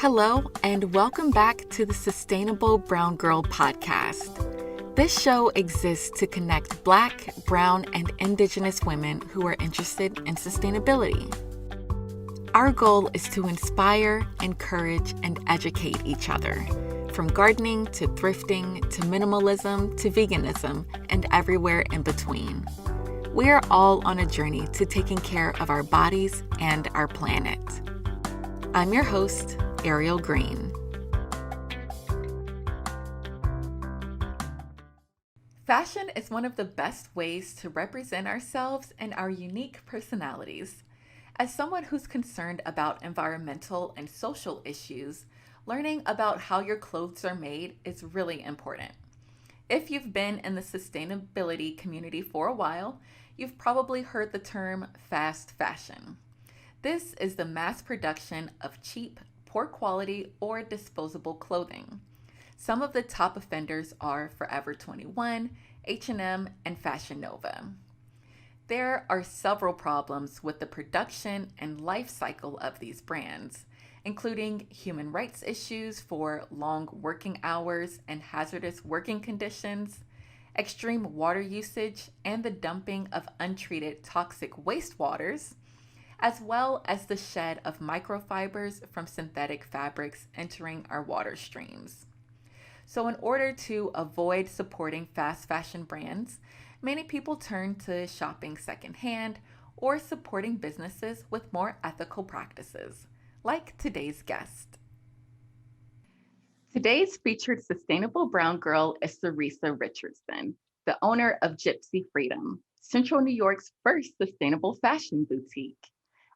Hello, and welcome back to the Sustainable Brown Girl podcast. This show exists to connect Black, Brown, and Indigenous women who are interested in sustainability. Our goal is to inspire, encourage, and educate each other, from gardening to thrifting to minimalism to veganism and everywhere in between. We are all on a journey to taking care of our bodies and our planet. I'm your host, Ariel Green. Fashion is one of the best ways to represent ourselves and our unique personalities. As someone who's concerned about environmental and social issues, learning about how your clothes are made is really important. If you've been in the sustainability community for a while, you've probably heard the term fast fashion. This is the mass production of cheap, poor quality, or disposable clothing. Some of the top offenders are Forever 21, H&M, and Fashion Nova. There are several problems with the production and life cycle of these brands, including human rights issues for long working hours and hazardous working conditions, extreme water usage, and the dumping of untreated toxic wastewaters, as well as the shed of microfibers from synthetic fabrics entering our water streams. So in order to avoid supporting fast fashion brands, many people turn to shopping secondhand or supporting businesses with more ethical practices, like today's guest. Today's featured sustainable brown girl is Caeresa Richardson, the owner of Gypsy Freedom, Central New York's first sustainable fashion boutique.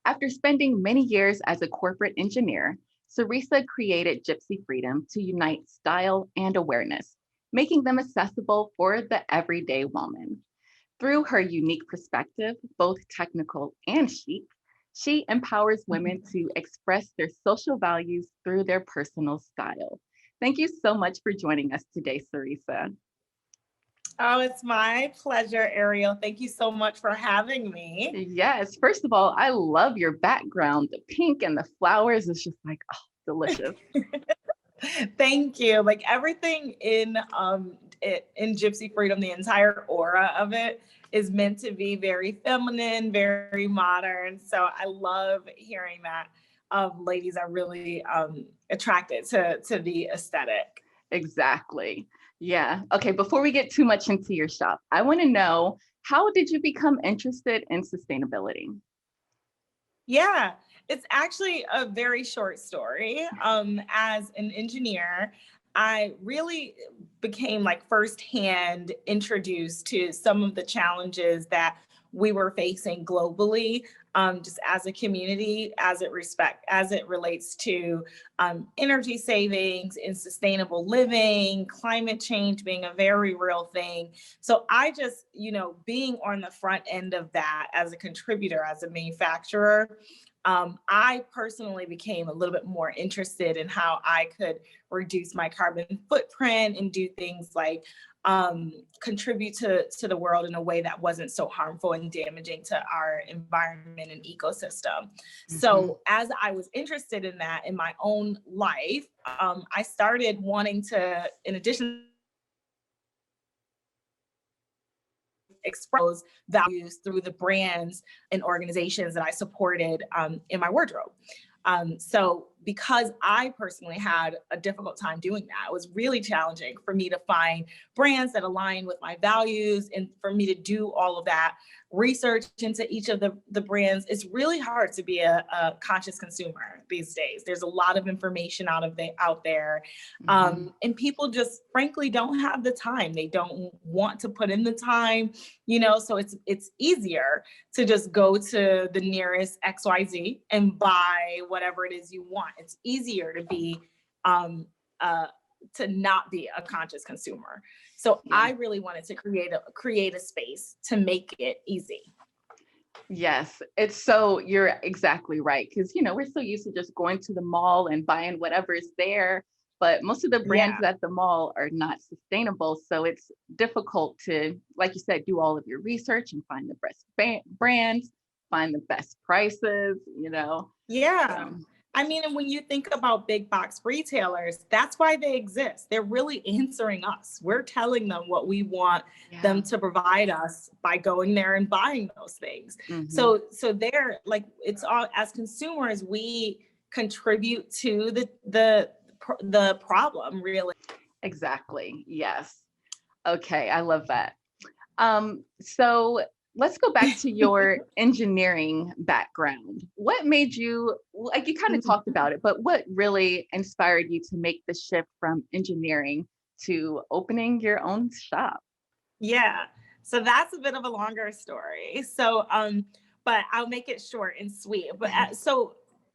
After spending many years as a corporate engineer, Caeresa created Gypsy Freedom to unite style and awareness, making them accessible for the everyday woman. Through her unique perspective, both technical and chic, she empowers women to express their social values through their personal style. Thank you so much for joining us today, Caeresa. Oh, it's my pleasure, Ariel. Thank you so much for having me. Yes, first of all, I love your background. The pink and the flowers is just like, oh, delicious. Thank you. Like everything in Gypsy Freedom, the entire aura of it is meant to be very feminine, very modern. So I love hearing that ladies are really attracted to the aesthetic. Exactly. Yeah. Okay. Before we get too much into your shop, I want to know, how did you become interested in sustainability? Yeah, it's actually a very short story. As an engineer, I really became like firsthand introduced to some of the challenges that we were facing globally, just as a community, as it relates to energy savings and sustainable living, climate change being a very real thing. So I just, being on the front end of that as a contributor, as a manufacturer, I personally became a little bit more interested in how I could reduce my carbon footprint and do things like contribute to the world in a way that wasn't so harmful and damaging to our environment and ecosystem. Mm-hmm. So as I was interested in that in my own life, I started wanting to, in addition, express values through the brands and organizations that I supported in my wardrobe. So because I personally had a difficult time doing that, it was really challenging for me to find brands that align with my values and for me to do all of that research into each of the brands. It's really hard to be a conscious consumer these days. There's a lot of information out there. Mm-hmm. And people just frankly don't have the time. They don't want to put in the time, so it's easier to just go to the nearest XYZ and buy whatever it is you want. It's easier to be to not be a conscious consumer. So yeah. I really wanted to create a space to make it easy. Yes, you're exactly right. Because, we're so used to just going to the mall and buying whatever is there. But most of the brands at the mall are not sustainable. So it's difficult to, like you said, do all of your research and find the best brands, find the best prices, Yeah. I mean, and when you think about big box retailers, that's why they exist. They're really answering us. We're telling them what we want Yeah. them to provide us by going there and buying those things. Hmm. So they're like, it's all, as consumers, we contribute to the problem, really. Exactly. Yes. Okay. I love that. So let's go back to your engineering background. What made you, like you kind of talked about it, but what really inspired you to make the shift from engineering to opening your own shop? Yeah. So that's a bit of a longer story. But I'll make it short and sweet. So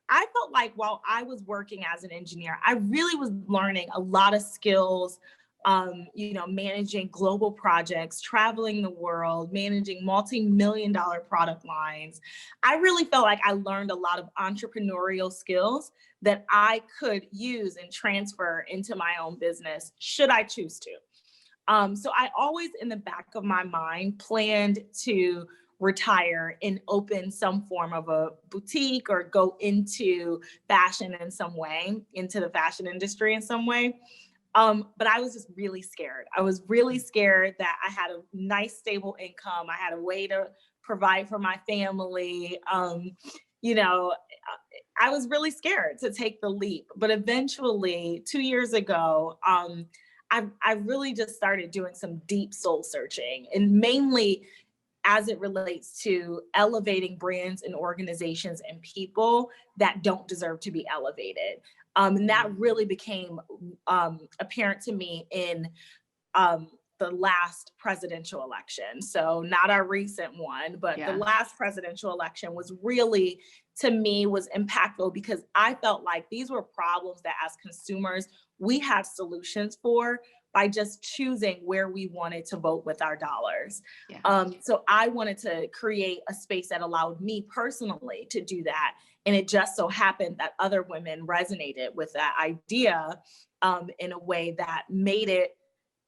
I felt like while I was working as an engineer, I really was learning a lot of skills, managing global projects, traveling the world, managing multi-million dollar product lines. I really felt like I learned a lot of entrepreneurial skills that I could use and transfer into my own business should I choose to. So I always, in the back of my mind, planned to retire and open some form of a boutique or go into fashion in some way, into the fashion industry in some way. But I was just really scared. I was really scared that I had a nice, stable income. I had a way to provide for my family. You know, I was really scared to take the leap. But eventually, 2 years ago, I really just started doing some deep soul searching, and mainly as it relates to elevating brands and organizations and people that don't deserve to be elevated. And that really became apparent to me in um, the last presidential election. So not our recent one, but the Yeah. last presidential election was really, to me, was impactful because I felt like these were problems that as consumers, we had solutions for by just choosing where we wanted to vote with our dollars. Yeah. So I wanted to create a space that allowed me personally to do that. And it just so happened that other women resonated with that idea in a way that made it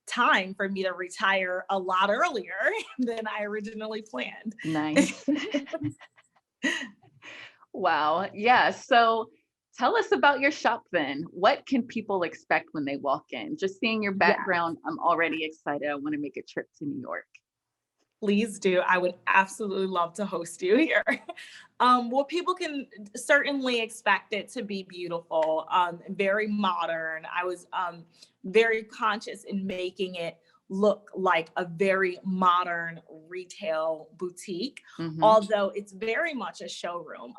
time for me to retire a lot earlier than I originally planned. Nice. Wow. Yeah. So tell us about your shop then. What can people expect when they walk in? Just seeing your Yeah, background, I'm already excited. I want to make a trip to New York. please do. I would absolutely love to host you here. Well, people can certainly expect it to be beautiful, very modern. I was very conscious in making it look like a very modern retail boutique, Hmm. although it's very much a showroom.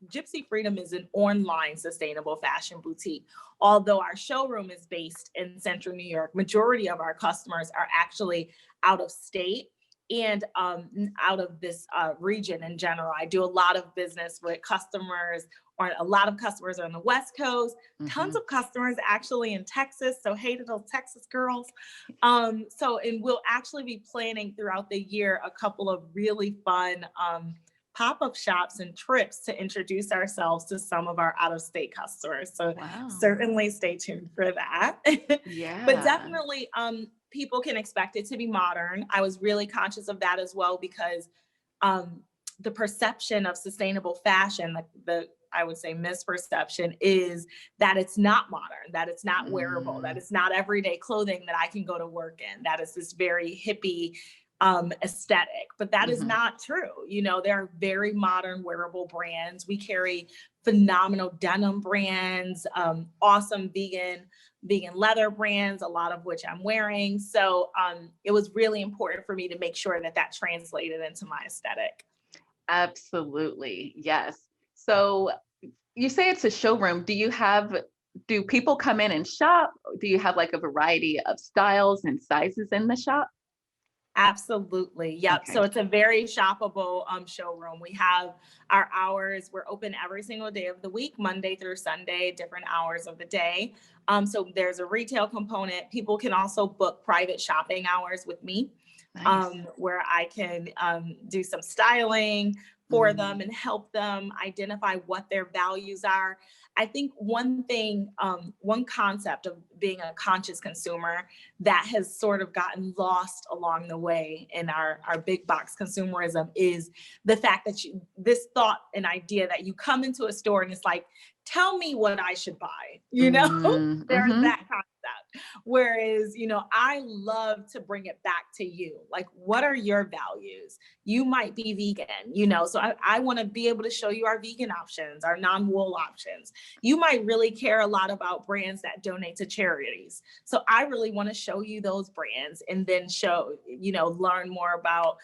Gypsy Freedom is an online sustainable fashion boutique. Although our showroom is based in Central New York, majority of our customers are actually out of state and out of this region in general. I do a lot of business with customers, or a lot of customers are on the West Coast, tons Hmm. of customers actually in Texas. So, hey to those Texas girls. And we'll actually be planning throughout the year a couple of really fun pop-up shops and trips to introduce ourselves to some of our out-of-state customers. So Wow. certainly stay tuned for that. But Yeah. definitely people can expect it to be modern. I was really conscious of that as well because um, the perception of sustainable fashion, the I would say misperception, is that it's not modern, that it's not wearable, that Mm, it's not everyday clothing that I can go to work in, that is this very hippie aesthetic. But that is mhm. not true. You know, there are very modern wearable brands. We carry phenomenal denim brands, awesome vegan leather brands, a lot of which I'm wearing. So it was really important for me to make sure that that translated into my aesthetic. Absolutely. Yes. So you say it's a showroom. Do people come in and shop? Do you have like a variety of styles and sizes in the shop? Absolutely. Yep. So Okay. it's a very shoppable showroom. We have our hours. We're open every single day of the week, Monday through Sunday, different hours of the day. So there's a retail component. People can also book private shopping hours with me. Nice. where I can do some styling for them Mm, and help them identify what their values are. I think one thing, one concept of being a conscious consumer that has sort of gotten lost along the way in our big box consumerism is the fact that this thought and idea that you come into a store and it's like, tell me what I should buy, mm, there's mm-hmm. that concept. Whereas, I love to bring it back to you. Like, what are your values? You might be vegan, so I want to be able to show you our vegan options, our non-wool options. You might really care a lot about brands that donate to charities. So I really want to show you those brands and then learn more about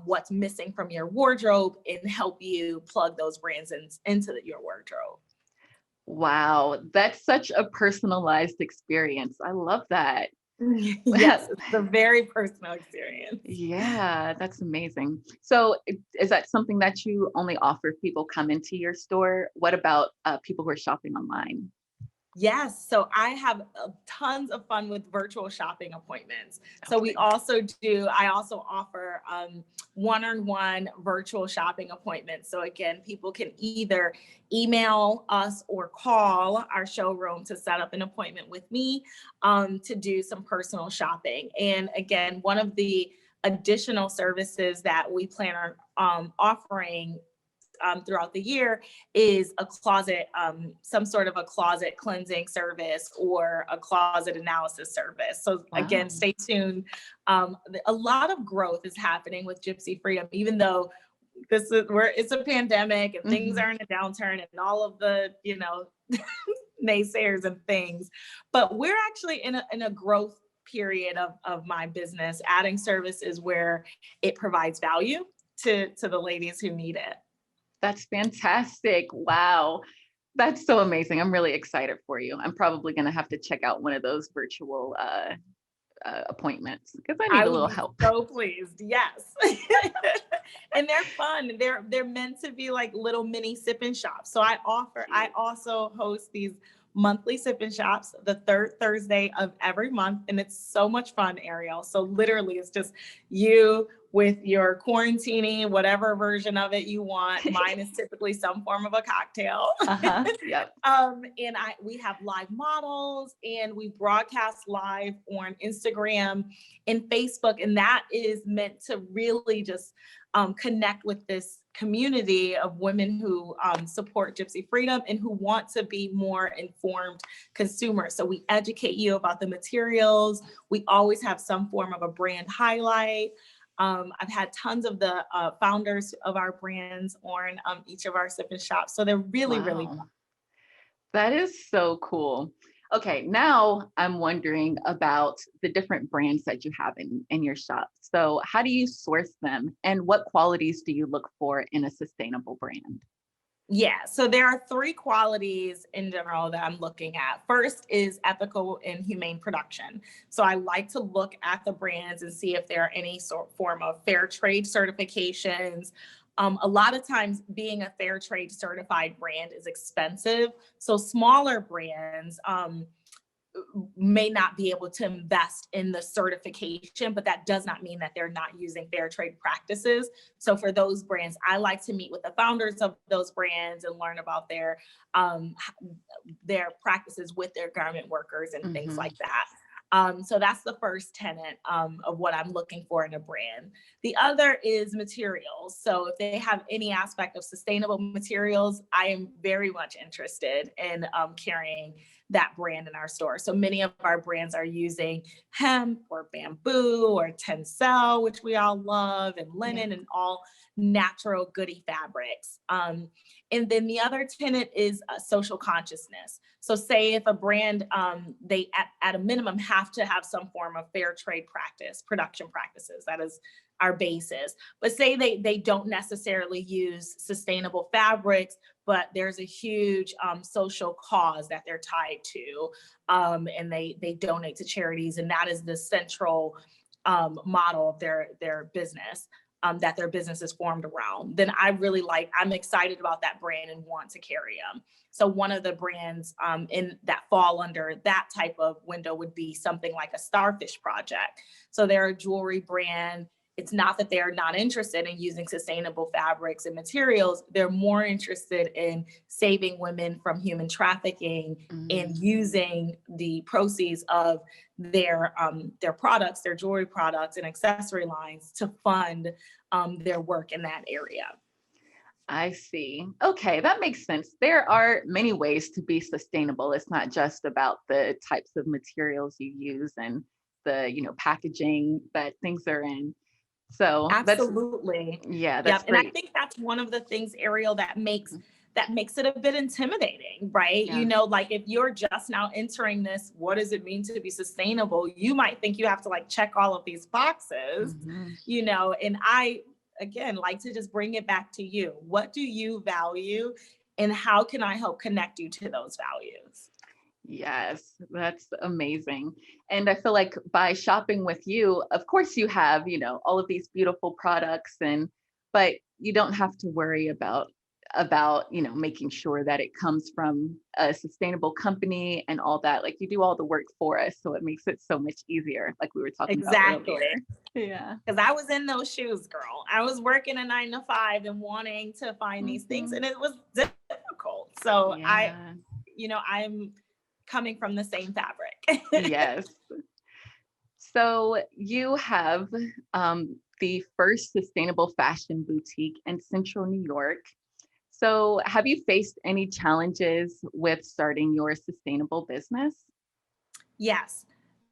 what's missing from your wardrobe and help you plug those brands into your wardrobe. Wow, that's such a personalized experience. I love that. Yes, it's a very personal experience. Yeah, that's amazing. So, is that something that you only offer if people come into your store? What about people who are shopping online? Yes, so I have tons of fun with virtual shopping appointments. So Okay. I also offer one-on-one virtual shopping appointments. So again, people can either email us or call our showroom to set up an appointment with me to do some personal shopping. And again, one of the additional services that we plan on offering throughout the year is a closet, some sort of a closet cleansing service or a closet analysis service. So again, Wow. stay tuned. A lot of growth is happening with Gypsy Freedom, even though it's a pandemic and things Mhm. are in a downturn and all of the, naysayers and things. But we're actually in a growth period of my business, adding services where it provides value to the ladies who need it. That's fantastic. Wow. That's so amazing. I'm really excited for you. I'm probably going to have to check out one of those virtual appointments because I need I a would little be help. so pleased. Yes. And they're fun. They're meant to be like little mini sip and shops. So I Cute. also host these monthly sip and shops the third Thursday of every month. And it's so much fun, Ariel. So literally it's just you with your quarantini, whatever version of it you want. Mine is typically some form of a cocktail. Uh-huh. Yep. And we have live models and we broadcast live on Instagram and Facebook. And that is meant to really just connect with this community of women who support Gypsy Freedom and who want to be more informed consumers. So we educate you about the materials. We always have some form of a brand highlight. I've had tons of the founders of our brands on each of our sip and shops. So they're really, really fun. Wow. That is so cool. Okay, now I'm wondering about the different brands that you have in your shop. So, how do you source them and what qualities do you look for in a sustainable brand? Yeah, so there are three qualities in general that I'm looking at. First is ethical and humane production. So I like to look at the brands and see if there are any form of fair trade certifications. A lot of times, being a fair trade certified brand is expensive. So smaller brands, may not be able to invest in the certification, but that does not mean that they're not using fair trade practices. So for those brands, I like to meet with the founders of those brands and learn about um, their practices with their garment workers and things Hmm. like that. So that's the first tenet of what I'm looking for in a brand. The other is materials. So if they have any aspect of sustainable materials, I am very much interested in carrying that brand in our store. So many of our brands are using hemp or bamboo or tencel, which we all love, and Yeah. linen and all natural goody fabrics. And then the other tenet is social consciousness. So say if a brand, they at a minimum have to have some form of fair trade practice, production practices, that is our basis. But say they don't necessarily use sustainable fabrics, but there's a huge social cause that they're tied to, and they donate to charities, and that is the central model of their business. that their business is formed around, then I'm excited about that brand and want to carry them. So one of the brands in that fall under that type of window would be something like a Starfish Project. So they're a jewelry brand. It's not that they're not interested in using sustainable fabrics and materials. They're more interested in saving women from human trafficking and using the proceeds of their products, their jewelry products and accessory lines to fund their work in that area. I see. Okay, that makes sense. There are many ways to be sustainable. It's not just about the types of materials you use and the, packaging that things are in. So Absolutely. that's Yep. And I great. think that's one of the things, Ariel, that makes it a bit intimidating, right? Yeah. Like if you're just now entering this, what does it mean to be sustainable? You might think you have to like check all of these boxes, Mhm. and I, again, like to just bring it back to you. What do you value and how can I help connect you to those values? Yes, that's amazing. And I feel like by shopping with you, of course you have, all of these beautiful products but you don't have to worry about, making sure that it comes from a sustainable company and all that. Like you do all the work for us, so it makes it so much easier, like we were talking about Exactly. earlier. Yeah. Because I was in those shoes, girl. I was working a 9 to 5 and wanting to find these things, Mhm. and it was difficult. So Yeah. I'm coming from the same fabric. Yes. So you have the first sustainable fashion boutique in Central New York. So have you faced any challenges with starting your sustainable business? Yes.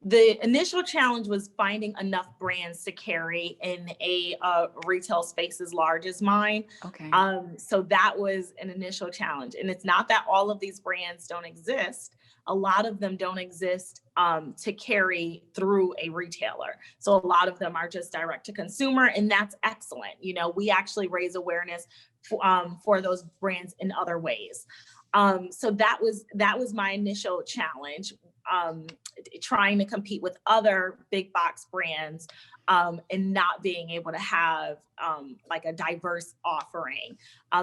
The initial challenge was finding enough brands to carry in a retail space as large as mine. Okay. So that was an initial challenge. And it's not that all of these brands don't exist. A lot of them don't exist to carry through a retailer. So a lot of them are just direct to consumer, and that's excellent. We actually raise awareness for those brands in other ways. So that was my initial challenge. Trying to compete with other big box brands and not being able to have like a diverse offering.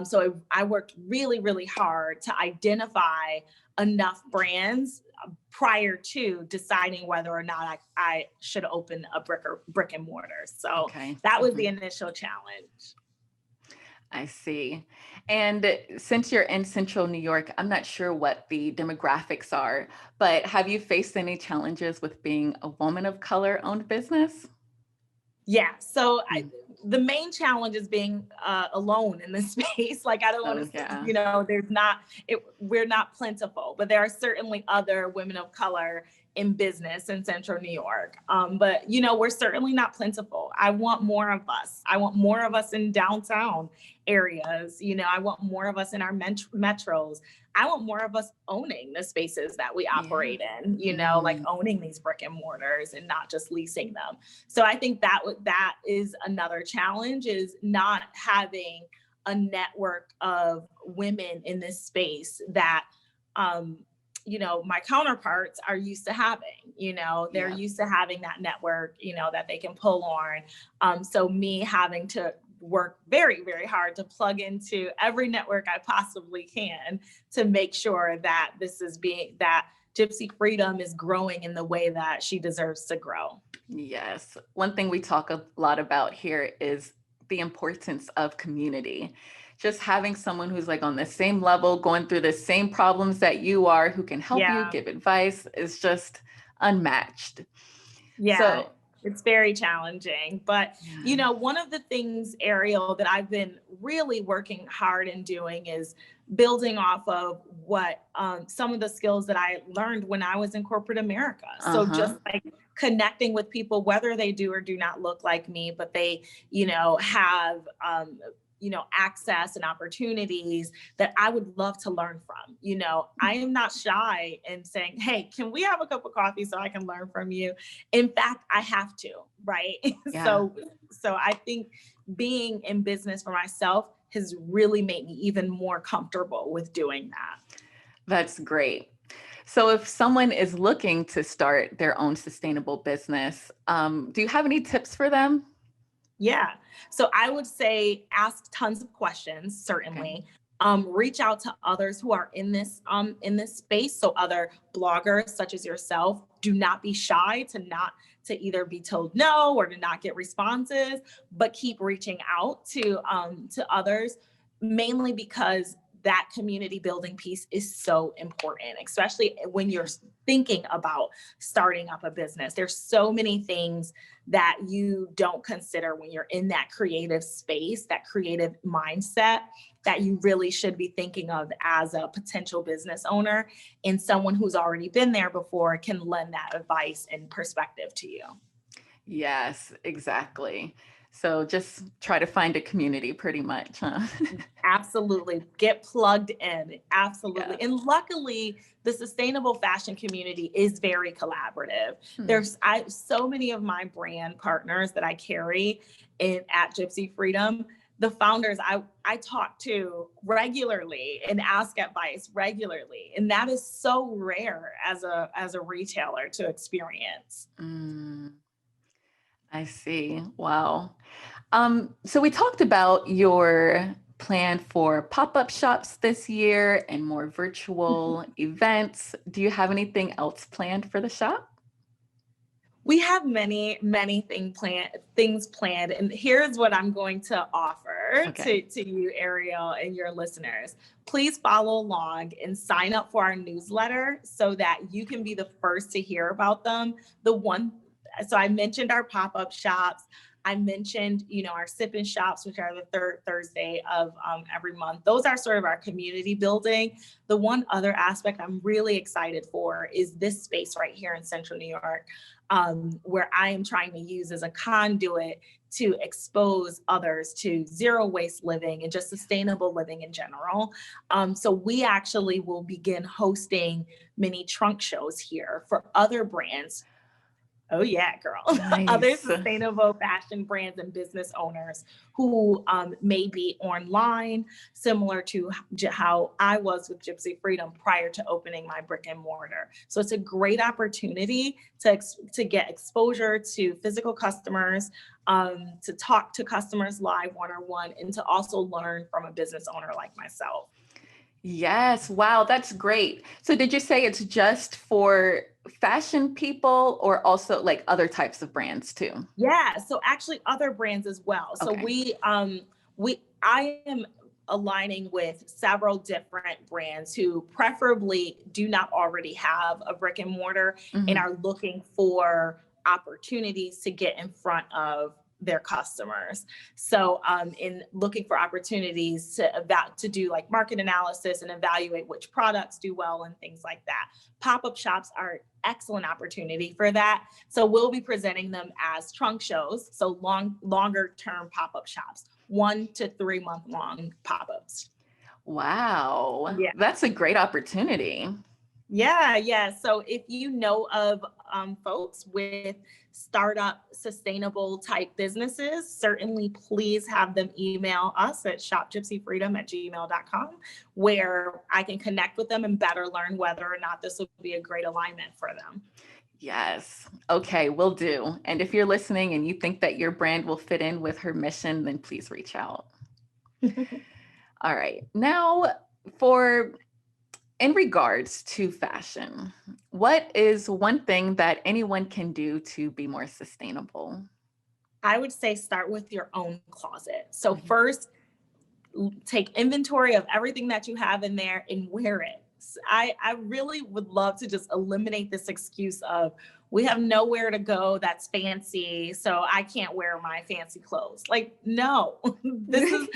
So I worked really, really hard to identify enough brands prior to deciding whether or not I should open a brick and mortar. So Okay. that was the Mhm. initial challenge. I see. And since you're in Central New York, I'm not sure what the demographics are, but have you faced any challenges with being a woman of color owned business? Yeah. So Mm. the main challenge is being alone in this space. Like I don't want Oh, to, yeah. we're not plentiful, but there are certainly other women of color in business in Central New York. But we're certainly not plentiful. I want more of us. I want more of us in downtown areas. I want more of us in our metros. I want more of us owning the spaces that we Yeah. operate in, like Mhm. owning these brick and mortars and not just leasing them. So I think that is another challenge, is not having a network of women in this space that my counterparts are used to having. They're Yeah. used to having that network, that they can pull on. So me having to work very, very hard to plug into every network I possibly can to make sure that that Gypsy Freedom is growing in the way that she deserves to grow. Yes. One thing we talk a lot about here is the importance of community. Just having someone who's like on the same level, going through the same problems that you are, who can help you, Yeah. give advice, is just unmatched. Yeah, So, it's very challenging. But, yeah. one of the things, Ariel, that I've been really working hard in doing is building off of what some of the skills that I learned when I was in corporate America. So Uh-huh. just like connecting with people, whether they do or do not look like me, but they, have, access and opportunities that I would love to learn from. I am not shy in saying, hey, can we have a cup of coffee so I can learn from you? In fact, I have to, right? Yeah. So I think being in business for myself has really made me even more comfortable with doing that. That's great. So if someone is looking to start their own sustainable business, do you have any tips for them? Yeah. So I would say ask tons of questions, Okay. certainly. Reach out to others who are in this space. So other bloggers such as yourself, do not be shy to either be told no or to not get responses, but keep reaching out to others, mainly because that community building piece is so important, especially when you're thinking about starting up a business. There's so many things that you don't consider when you're in that creative space, that creative mindset, that you really should be thinking of as a potential business owner. And someone who's already been there before can lend that advice and perspective to you. Yes, exactly. So just try to find a community pretty much, huh? Absolutely. Get plugged in. Yeah. Absolutely. And luckily, the sustainable fashion community is very collaborative. Hmm. So many of my brand partners that I carry at Gypsy Freedom, the founders I talk to regularly and ask advice regularly. And that is so rare as a retailer to experience. Mm, I see. Wow. So we talked about your plan for pop-up shops this year and more virtual events. Do you have anything else planned for the shop? We have many things planned, and here's what I'm going to offer Okay. to you, Ariel, and your listeners. Please follow along and sign up for our newsletter so that you can be the first to hear about them. So I mentioned our pop-up shops. I mentioned, our sip and shops, which are the third Thursday of every month. Those are sort of our community building. The one other aspect I'm really excited for is this space right here in Central New York, where I am trying to use as a conduit to expose others to zero waste living and just sustainable living in general. So we actually will begin hosting mini trunk shows here for other brands. Oh yeah, girl. Other Nice. sustainable fashion brands and business owners who may be online, similar to how I was with Gypsy Freedom prior to opening my brick and mortar. So it's a great opportunity to get exposure to physical customers, to talk to customers live one-on-one, and to also learn from a business owner like myself. Yes. Wow, that's great. So did you say it's just for fashion people or also like other types of brands too? Yeah, so actually other brands as well. So Okay. I am aligning with several different brands who preferably do not already have a brick and mortar and Mhm. are looking for opportunities to get in front of their customers. So in looking for opportunities to do like market analysis and evaluate which products do well and things like that. Pop-up shops are excellent opportunity for that. So we'll be presenting them as trunk shows, so longer term pop-up shops, 1 to 3 month long pop-ups. Wow. Yeah. That's a great opportunity. Yeah, yeah. So if you know of folks with startup sustainable type businesses, certainly please have them email us at shopgypsyfreedom@gmail.com, where I can connect with them and better learn whether or not this will be a great alignment for them. Yes. Okay, will do. And if you're listening and you think that your brand will fit in with her mission, then please reach out. All right. Now, for in regards to fashion, what is one thing that anyone can do to be more sustainable? I would say start with your own closet. So Mhm. first, take inventory of everything that you have in there and wear it. I really would love to just eliminate this excuse of we have nowhere to go that's fancy, so I can't wear my fancy clothes. Like, no, this is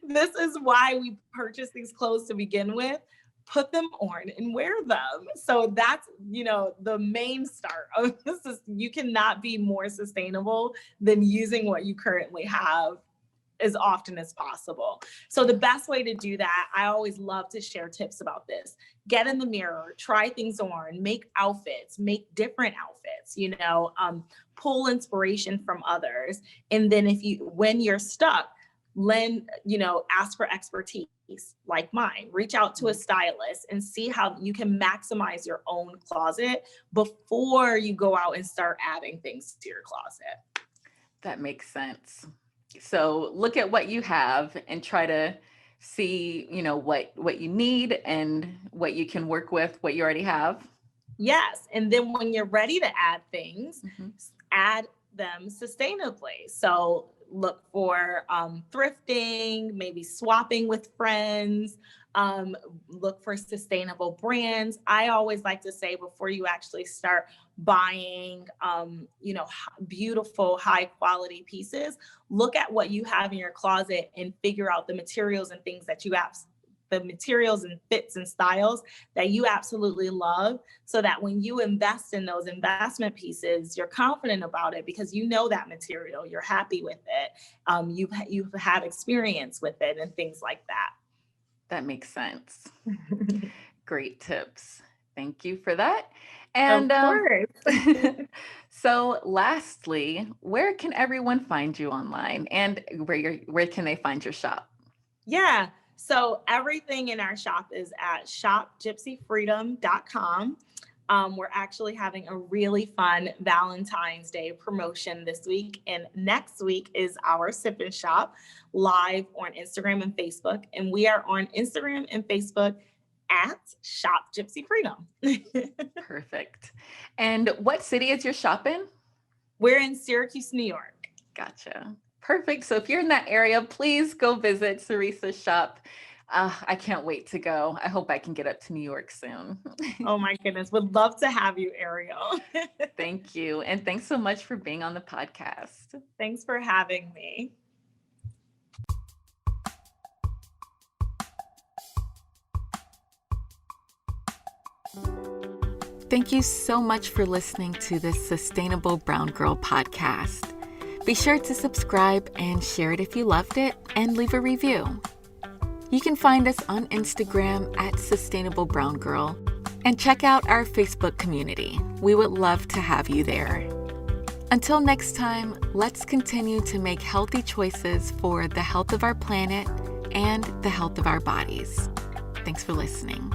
this is why we purchase these clothes to begin with. Put them on and wear them. So that's, the main start of this is you cannot be more sustainable than using what you currently have as often as possible. So the best way to do that, I always love to share tips about this. Get in the mirror, try things on, make outfits, make different outfits, pull inspiration from others. And then when you're stuck, ask for expertise like mine. Reach out to a stylist and see how you can maximize your own closet before you go out and start adding things to your closet. That makes sense. So look at what you have and try to see, what you need and what you can work with, what you already have. Yes. And then when you're ready to add things, Mhm. add them sustainably. So look for thrifting, maybe swapping with friends, look for sustainable brands. I always like to say before you actually start buying, beautiful, high quality pieces, look at what you have in your closet and figure out the materials and things that the materials and fits and styles that you absolutely love, so that when you invest in those investment pieces, you're confident about it because you know that material, you're happy with it, you've had experience with it and things like that. That makes sense. Great tips. Thank you for that. Of And course. so lastly, where can everyone find you online and where can they find your shop? Yeah. So everything in our shop is at shopgypsyfreedom.com. We're actually having a really fun Valentine's Day promotion this week. And next week is our sip and shop live on Instagram and Facebook. And we are on Instagram and Facebook at Shop Gypsy Freedom. Perfect. And what city is your shop in? We're in Syracuse, New York. Gotcha. Perfect. So if you're in that area, please go visit Caeresa's shop. I can't wait to go. I hope I can get up to New York soon. Oh my goodness. Would love to have you, Ariel. Thank you. And thanks so much for being on the podcast. Thanks for having me. Thank you so much for listening to this Sustainable Brown Girl podcast. Be sure to subscribe and share it if you loved it, and leave a review. You can find us on Instagram at Sustainable Brown Girl, and check out our Facebook community. We would love to have you there. Until next time, let's continue to make healthy choices for the health of our planet and the health of our bodies. Thanks for listening.